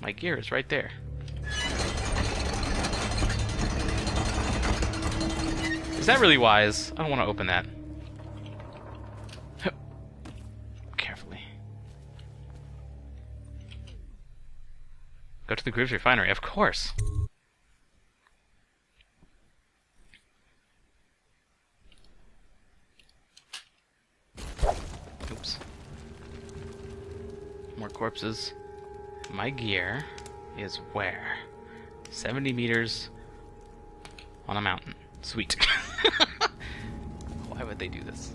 My gear is right there. Is that really wise? I don't want to open that. Carefully. Go to the GREAVES refinery, of course. Oops. More corpses. My gear is where? 70 meters on a mountain. Sweet. Why would they do this?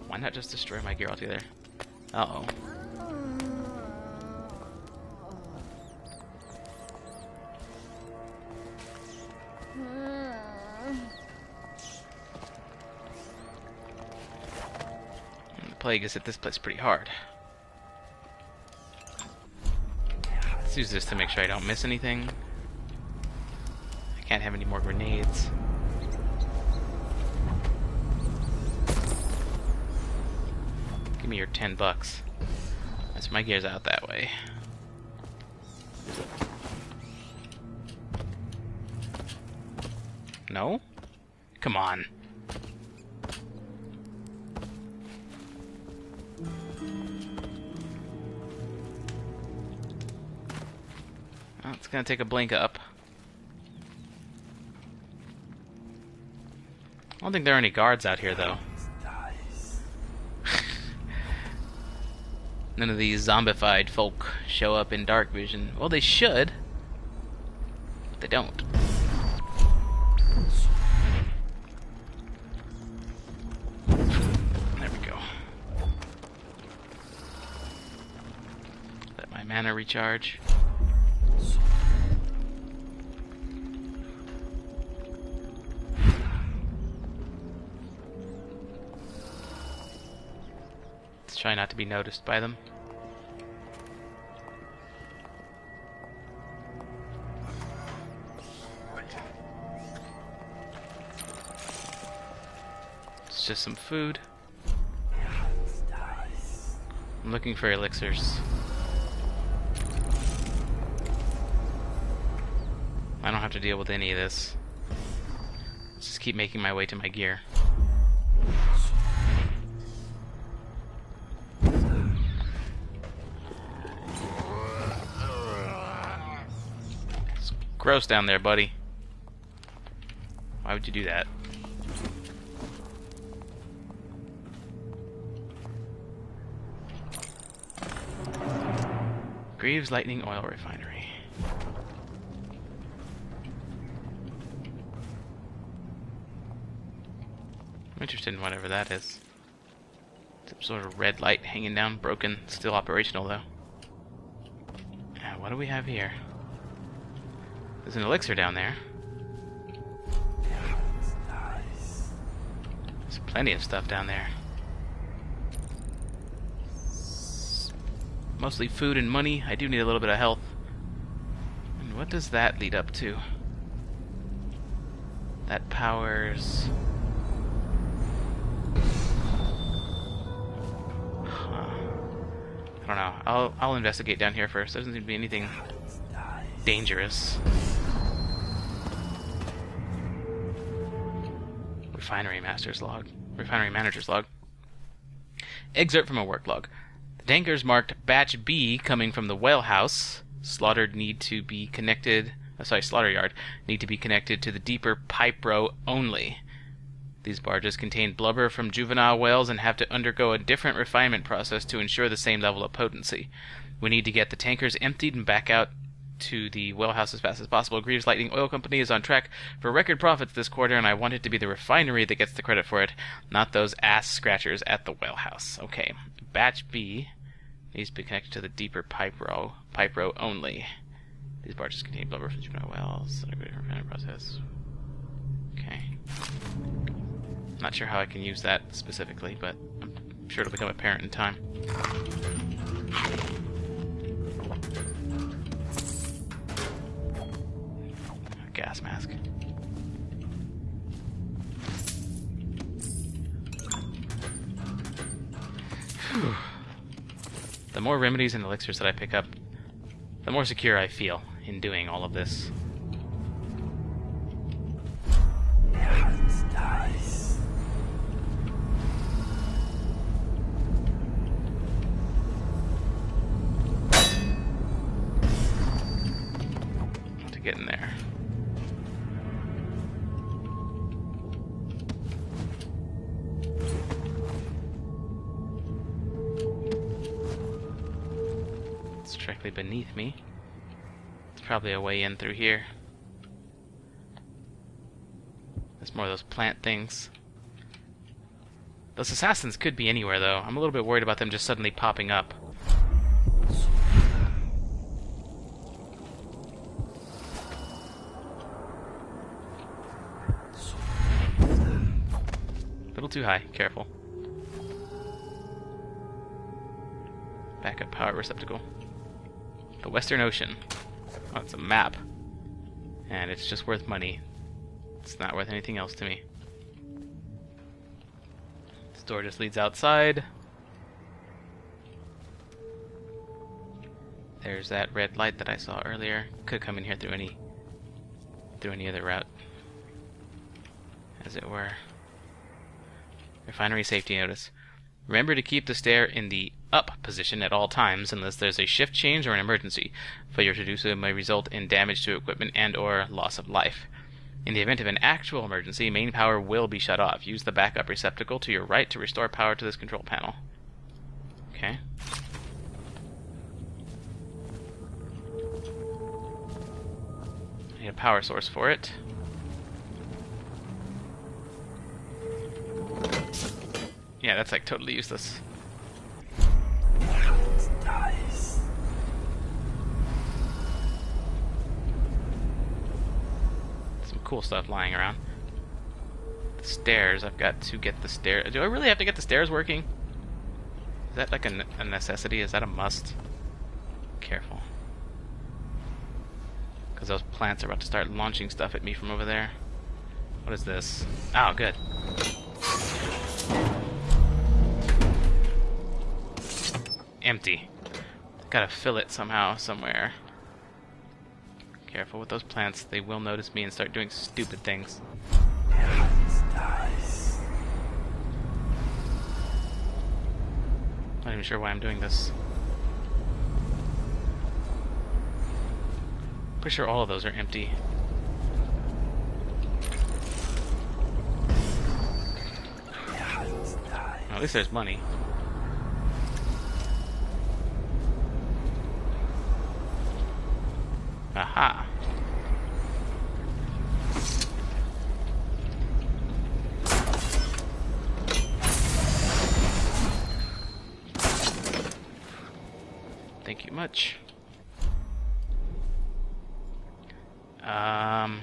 Why not just destroy my gear altogether? Uh-oh. The plague has hit this place pretty hard. Let's use this to make sure I don't miss anything. I can't have any more grenades. Give me your $10. That's my gear's out that way. No? Come on. Well, it's gonna take a blink up. I don't think there are any guards out here, though. None of these zombified folk show up in dark vision. Well, they should, but they don't. There we go. Let my mana recharge. Try not to be noticed by them. It's just some food. I'm looking for elixirs. I don't have to deal with any of this. Let's just keep making my way to my gear. Gross down there, buddy. Why would you do that? GREAVES Lightning Oil Refinery. I'm interested in whatever that is. Some sort of red light hanging down, broken, still operational though. What do we have here? There's an elixir down there. There's plenty of stuff down there. Mostly food and money. I do need a little bit of health. And what does that lead up to? That powers... I don't know. I'll investigate down here first. There doesn't seem to be anything dangerous. Refinery Master's log. Refinery Manager's log. Excerpt from a work log. The tankers marked Batch B coming from the whale house. Slaughter need to be connected. Slaughter yard need to be connected to the deeper pipe row only. These barges contain blubber from juvenile whales and have to undergo a different refinement process to ensure the same level of potency. We need to get the tankers emptied and back out to the whale house as fast as possible. GREAVES Lightning Oil Company is on track for record profits this quarter, and I want it to be the refinery that gets the credit for it, not those ass scratchers at the whale house. Okay, Batch B needs to be connected to the deeper pipe row only. These barges contain blubber from juvenile whales. Refinement process. Okay. Not sure how I can use that specifically, but I'm sure it'll become apparent in time. Gas mask. The more remedies and elixirs that I pick up, the more secure I feel in doing all of this. To get in there. It's directly beneath me. It's probably a way in through here. There's more of those plant things. Those assassins could be anywhere, though. I'm a little bit worried about them just suddenly popping up. A little too high. Careful. Backup power receptacle. The Western Ocean. Oh, it's a map. And it's just worth money. It's not worth anything else to me. This door just leads outside. There's that red light that I saw earlier. Could come in here through any other route, as it were. Refinery safety notice. Remember to keep the stair in the up position at all times unless there's a shift change or an emergency. Failure to do so may result in damage to equipment and or loss of life. In the event of an actual emergency, main power will be shut off. Use the backup receptacle to your right to restore power to this control panel. Okay. I need a power source for it. Yeah, that's like totally useless. Some cool stuff lying around. The stairs, I've got to get the stairs. Do I really have to get the stairs working? Is that like a necessity? Is that a must? Careful. Because those plants are about to start launching stuff at me from over there. What is this? Oh, good. Empty. Gotta fill it somehow, somewhere. Careful with those plants. They will notice me and start doing stupid things. Not even sure why I'm doing this. Pretty sure all of those are empty. Well, at least there's money. Aha. Thank you much. Well.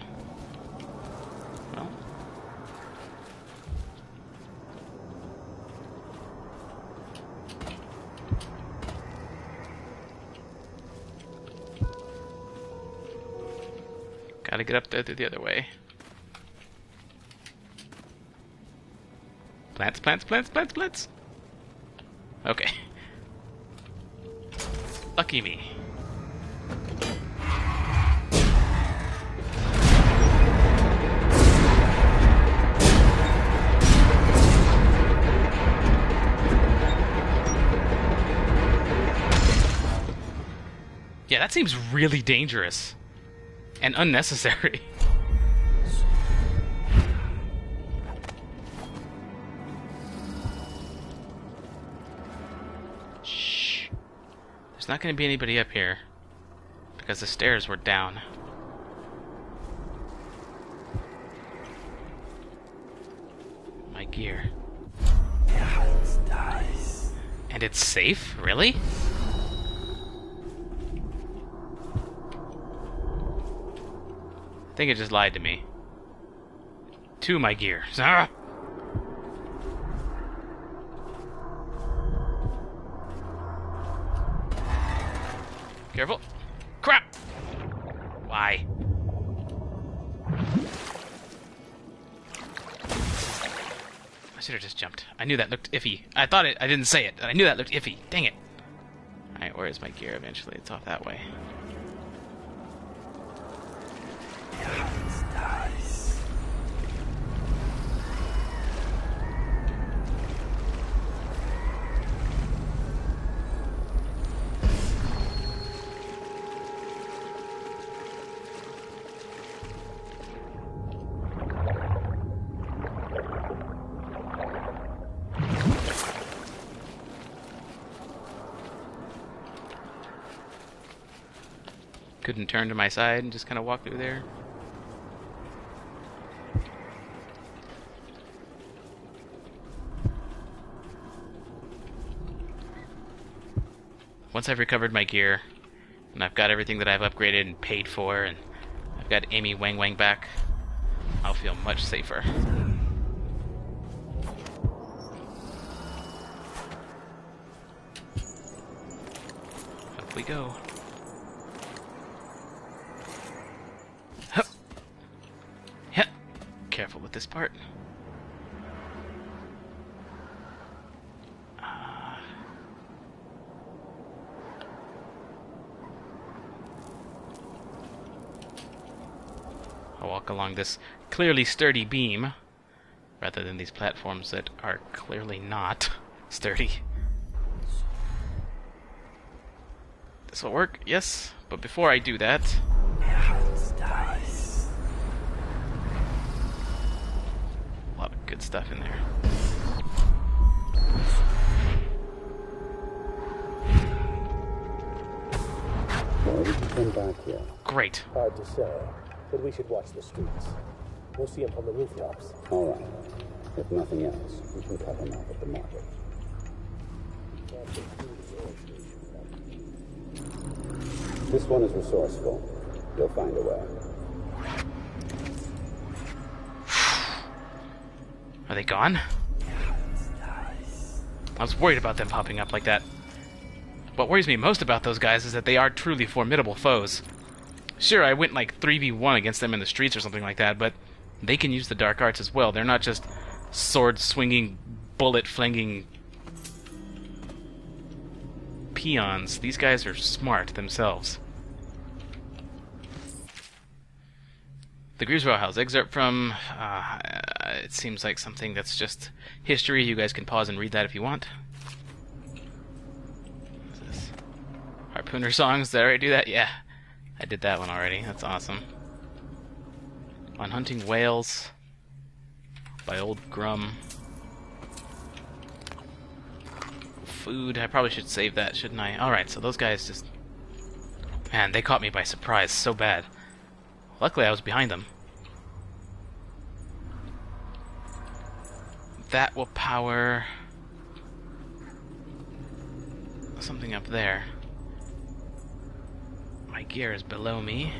Gotta get up there through the other way. Plants, plants, plants, plants, plants! Okay. Lucky me. Yeah, that seems really dangerous. And unnecessary. Shh. There's not going to be anybody up here. Because the stairs were down. My gear. And it's safe? Really? I think it just lied to me. To my gear. Ah! Careful. Crap! Why? I should have just jumped. I knew that looked iffy. I thought it. I didn't say it. I knew that looked iffy. Dang it. where is my gear eventually? It's off that way. Couldn't turn to my side and just kind of walk through there. Once I've recovered my gear, and I've got everything that I've upgraded and paid for, and I've got Amy Wang Wang back, I'll feel much safer. Up we go. Careful with this part. I'll walk along this clearly sturdy beam rather than these platforms that are clearly not sturdy. This will work, yes, but before I do that, good stuff in there. Why did you come back here? Great. Hard to say, but we should watch the streets. We'll see them from the rooftops. All right. If nothing else, we can cut them off at the market. This one is resourceful. You'll find a way. Are they gone? I was worried about them popping up like that. What worries me most about those guys is that they are truly formidable foes. Sure, I went like 3v1 against them in the streets or something like that, but they can use the dark arts as well. They're not just sword-swinging, bullet-flinging peons. These guys are smart themselves. The Greaves House excerpt from, it seems like something that's just history. You guys can pause and read that if you want. What's this? Harpooner songs, did I already do that? Yeah, I did that one already. That's awesome. On Hunting Whales by Old Grum. Food, I probably should save that, shouldn't I? Alright, so those guys just... Man, they caught me by surprise so bad. Luckily, I was behind them. That will power something up there. My gear is below me.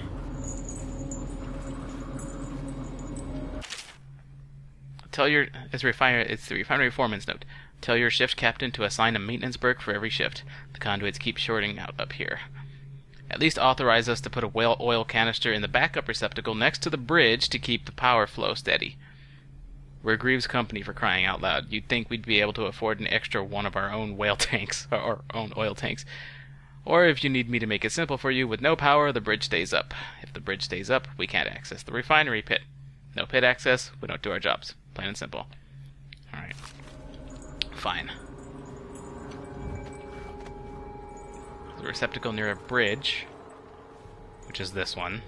Tell your... It's the refinery foreman's note. Tell your shift captain to assign a maintenance berth for every shift. The conduits keep shorting out up here. At least authorize us to put a whale oil canister in the backup receptacle next to the bridge to keep the power flow steady. We're Greaves Company, for crying out loud. You'd think we'd be able to afford an extra one of our own whale tanks, or our own oil tanks. Or if you need me to make it simple for you, with no power, the bridge stays up. If the bridge stays up, we can't access the refinery pit. No pit access, we don't do our jobs. Plain and simple. Alright. Fine. The receptacle near a bridge, which is this one.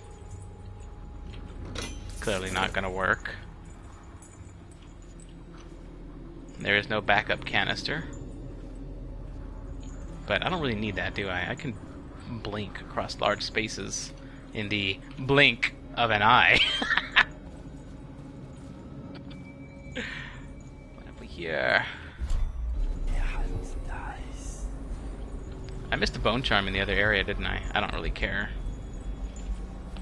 Clearly not going to work. There is no backup canister. But I don't really need that, do I? I can blink across large spaces in the blink of an eye. What have we here? I missed a bone charm in the other area, didn't I? I don't really care.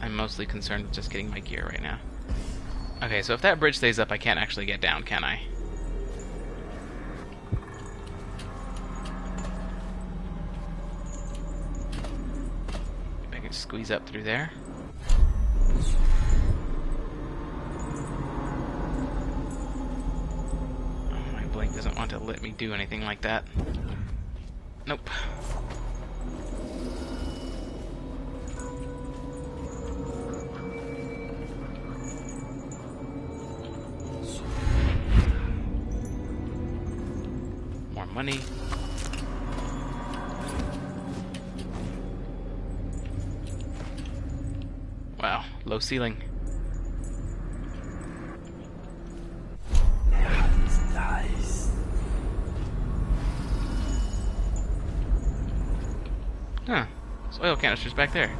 I'm mostly concerned with just getting my gear right now. Okay, so if that bridge stays up, I can't actually get down, can I? Maybe I can squeeze up through there. Oh, my blink doesn't want to let me do anything like that. Nope. money. Wow, low ceiling. It's nice. Huh. There's oil canisters back there.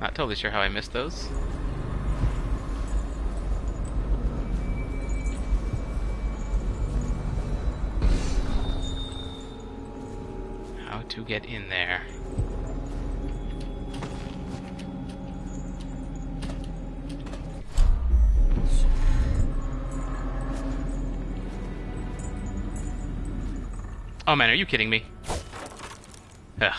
Not totally sure how I missed those. How to get in there. Oh man, are you kidding me? Ugh.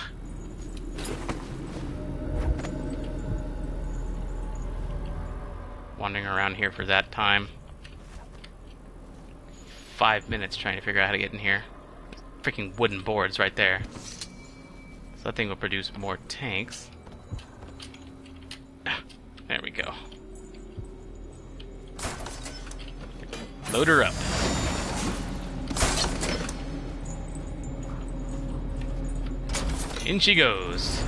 Wandering around here for that time. 5 minutes trying to figure out how to get in here. Freaking wooden boards right there. So that thing will produce more tanks. There we go. Load her up. In she goes.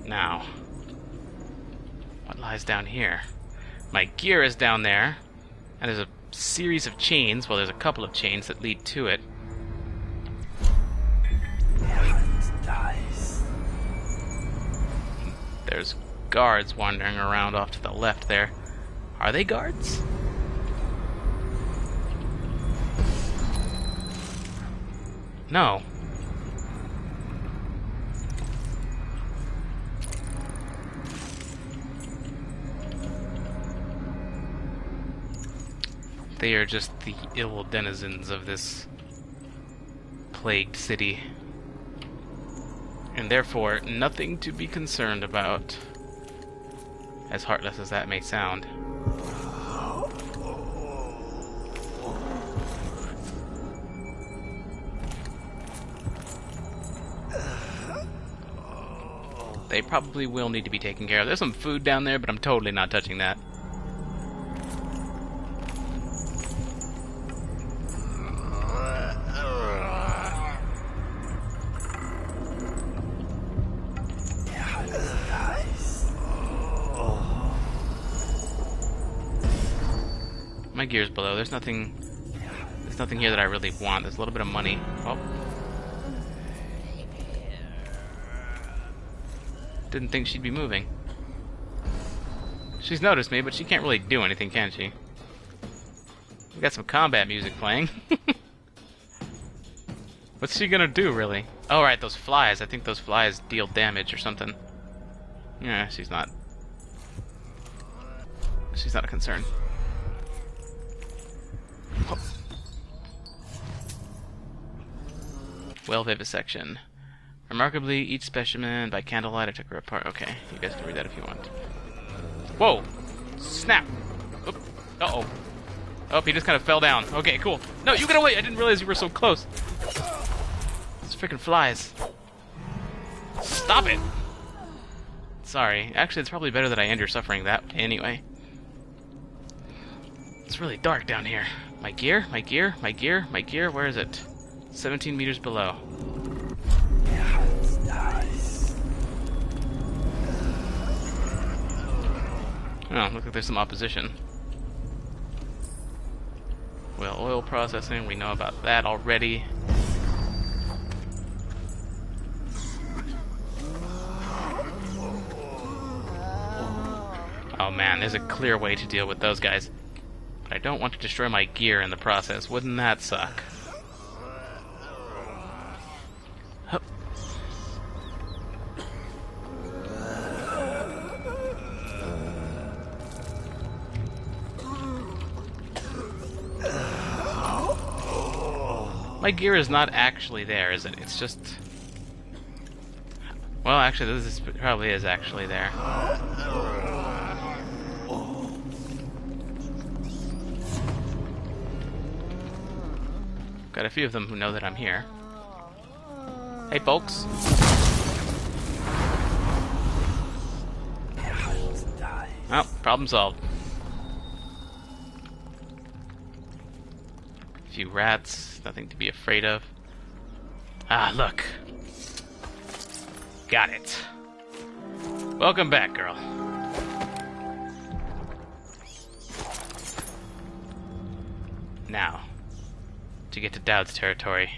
Now, what lies down here? My gear is down there, and there's a series of chains. Well, there's a couple of chains that lead to it. It's nice. There's guards wandering around off to the left there. Are they guards? No. They are just the ill denizens of this plagued city. And therefore, nothing to be concerned about. As heartless as that may sound. They probably will need to be taken care of. There's some food down there, but I'm totally not touching that. My gear's below. There's nothing here that I really want. There's a little bit of money. Oh. Didn't think she'd be moving. She's noticed me, but she can't really do anything, can she? We got some combat music playing. What's she gonna do, really? Oh, right, those flies. I think those flies deal damage or something. Yeah, she's not a concern. Oh. Well, vivisection. Remarkably, each specimen by candlelight I took her apart. Okay, you guys can read that if you want. Whoa! Snap! Oop. Uh-oh. Oh, he just kind of fell down. Okay, cool. No, you get away! I didn't realize you were so close. Those freaking flies. Stop it! Sorry. Actually, it's probably better that I end your suffering that anyway. It's really dark down here. My gear? My gear? My gear? My gear? Where is it? 17 meters below. Yeah, it's nice. Oh, look like there's some opposition. Well, oil processing, we know about that already. Oh man, there's a clear way to deal with those guys. But I don't want to destroy my gear in the process. Wouldn't that suck? Hup. My gear is not actually there, is it? It's just... Well, actually, this probably is actually there. Got a few of them who know that I'm here. Hey, folks. Oh, problem solved. A few rats, nothing to be afraid of. Ah, look. Got it. Welcome back, girl. Now, to get to Dowd's territory.